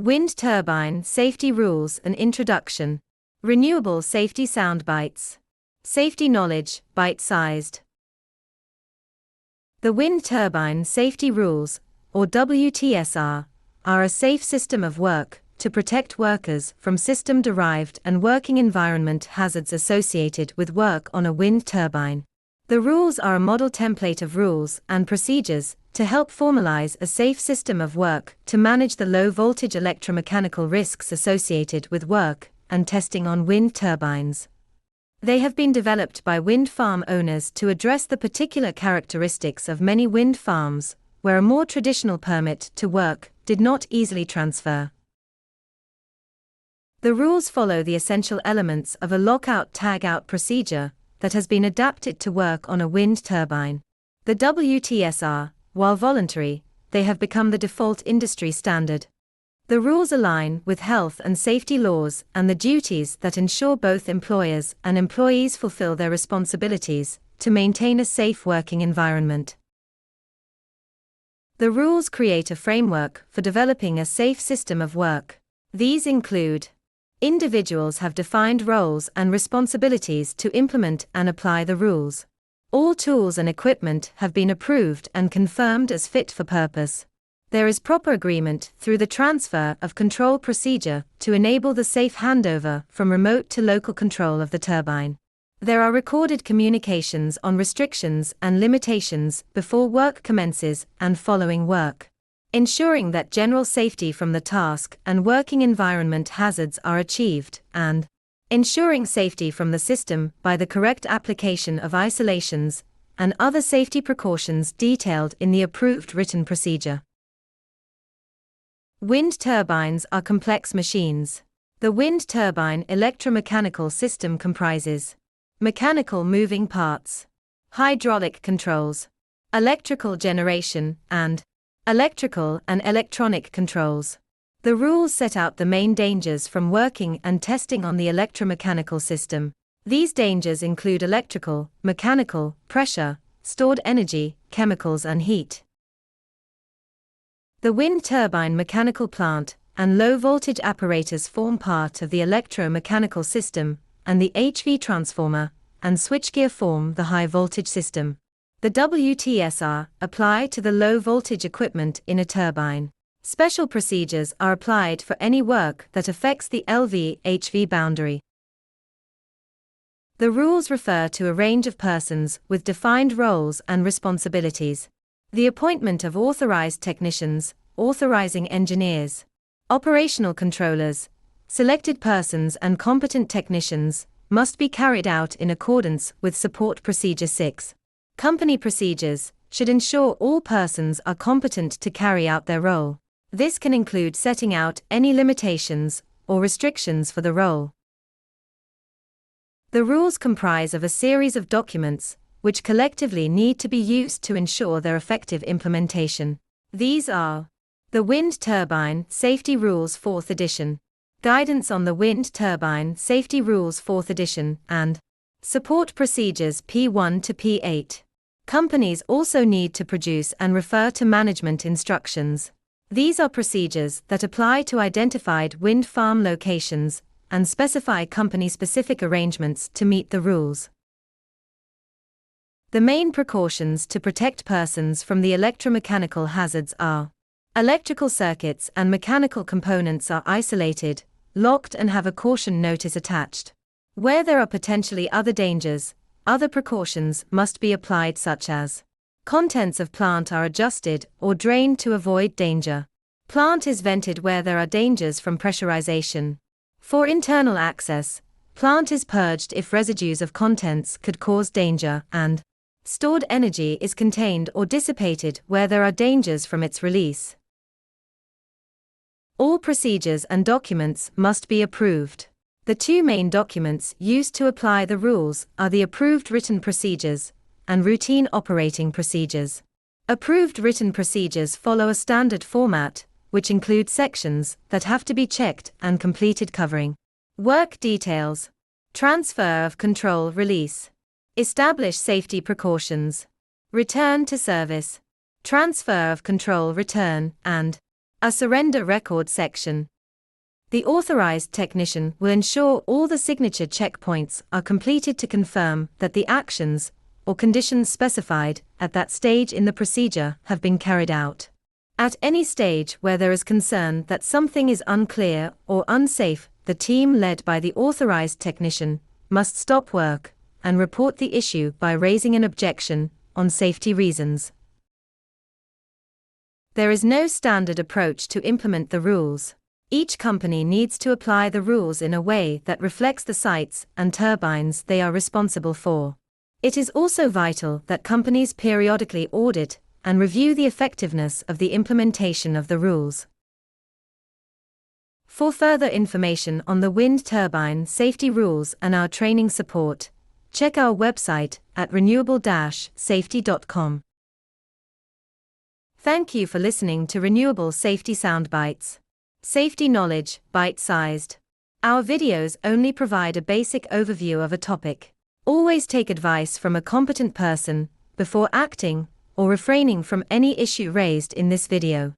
Wind Turbine Safety Rules and Introduction. Renewable Safety Soundbites. Safety Knowledge, Bite-Sized. The Wind Turbine Safety Rules, or WTSR, are a safe system of work to protect workers from system-derived and working environment hazards associated with work on a wind turbine. The rules are a model template of rules and procedures to help formalize a safe system of work to manage the low-voltage electromechanical risks associated with work and testing on wind turbines. They have been developed by wind farm owners to address the particular characteristics of many wind farms, where a more traditional permit to work did not easily transfer. The rules follow the essential elements of a lockout-tagout procedure that has been adapted to work on a wind turbine. The WTSR, while voluntary, they have become the default industry standard. The rules align with health and safety laws and the duties that ensure both employers and employees fulfill their responsibilities to maintain a safe working environment. The rules create a framework for developing a safe system of work. These include: individuals have defined roles and responsibilities to implement and apply the rules. All tools and equipment have been approved and confirmed as fit for purpose. There is proper agreement through the transfer of control procedure to enable the safe handover from remote to local control of the turbine. There are recorded communications on restrictions and limitations before work commences and following work, ensuring that general safety from the task and working environment hazards are achieved, and ensuring safety from the system by the correct application of isolations and other safety precautions detailed in the approved written procedure. Wind turbines are complex machines. The wind turbine electromechanical system comprises mechanical moving parts, hydraulic controls, electrical generation, and electrical and electronic controls. The rules set out the main dangers from working and testing on the electromechanical system. These dangers include electrical, mechanical, pressure, stored energy, chemicals and heat. The wind turbine mechanical plant and low-voltage apparatus form part of the electromechanical system, and the HV transformer and switchgear form the high-voltage system. The WTSR apply to the low-voltage equipment in a turbine. Special procedures are applied for any work that affects the LV-HV boundary. The rules refer to a range of persons with defined roles and responsibilities. The appointment of authorized technicians, authorizing engineers, operational controllers, selected persons and competent technicians must be carried out in accordance with Support Procedure 6. Company procedures should ensure all persons are competent to carry out their role. This can include setting out any limitations or restrictions for the role. The rules comprise of a series of documents, which collectively need to be used to ensure their effective implementation. These are the Wind Turbine Safety Rules 4th Edition, Guidance on the Wind Turbine Safety Rules 4th Edition, and Support Procedures P1 to P8. Companies also need to produce and refer to management instructions. These are procedures that apply to identified wind farm locations and specify company-specific arrangements to meet the rules. The main precautions to protect persons from the electromechanical hazards are: electrical circuits and mechanical components are isolated, locked and have a caution notice attached. Where there are potentially other dangers, other precautions must be applied, such as contents of plant are adjusted or drained to avoid danger. Plant is vented where there are dangers from pressurization. For internal access, plant is purged if residues of contents could cause danger, and stored energy is contained or dissipated where there are dangers from its release. All procedures and documents must be approved. The two main documents used to apply the rules are the approved written procedures and routine operating procedures. Approved written procedures follow a standard format, which includes sections that have to be checked and completed covering work details, transfer of control release, establish safety precautions, return to service, transfer of control return, and A surrender record section. The authorized technician will ensure all the signature checkpoints are completed to confirm that the actions or conditions specified at that stage in the procedure have been carried out. At any stage where there is concern that something is unclear or unsafe, the team led by the authorized technician must stop work and report the issue by raising an objection on safety reasons. There is no standard approach to implement the rules. Each company needs to apply the rules in a way that reflects the sites and turbines they are responsible for. It is also vital that companies periodically audit and review the effectiveness of the implementation of the rules. For further information on the wind turbine safety rules and our training support, check our website at renewable-safety.com. Thank you for listening to Renewable Safety Soundbites. Safety knowledge, bite-sized. Our videos only provide a basic overview of a topic. Always take advice from a competent person before acting or refraining from any issue raised in this video.